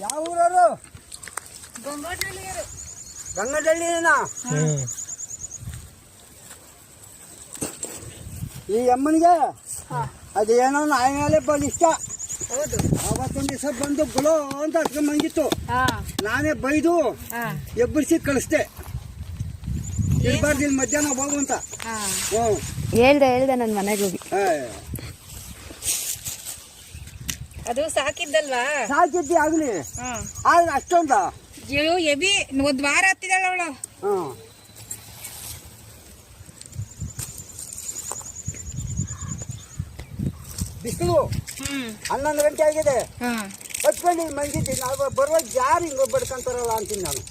ಯಾವ ಊರವರು? ಗಂಗಾಡಳ್ಳಿಯರು. ಗಂಗಡಳ್ಳಿನಾ? ಈ ಅಮ್ಮನಿಗೆ ಅದೇನೋ ನಾಯಿ ಮೇಲೆ ಬಲಿಷ್ಟ. ಹೌದು. ಅವತ್ತೊಂದು ದಿವಸ ಬಂದು ಗುಳೋ ಅಂತ ಹತ್ಕೊಂಡ್ಬಂದಿತ್ತು. ನಾನೇ ಬೈದು ಎಬ್ಬರಿಸಿ ಕಳಿಸ್ದೆ. ಇರ್ಬಾರ್ದು ಮಧ್ಯಾಹ್ನ ಹೋಗು ಅಂತ. ಹೇಳ್ದೆ ನನ್ನ ಮನೆಗೆ ಹೋಗಿ. ಅದು ಸಾಕಿದ್ದಲ್ವಾ? ಸಾಕಿದ್ದಿ ಆಗ್ಲಿ, ಆದ್ರೆ ಅಷ್ಟೊಂದ ಎಬಿ ಒಂದ್ ವಾರ ಹತ್ತಿದಾಳ ಅವಳು. ಬಿಸಿಲು 11 ಗಂಟೆ ಆಗಿದೆ. ಹತ್ಕೊಂಡು ಮಂಗಿದ್ದಿ. ನಾವು ಬರುವಾಗ ಯಾರು ಹಿಂಗ ಬಡ್ಕೊಂತಾರಲ್ಲ ಅಂತೀನಿ ನಾನು.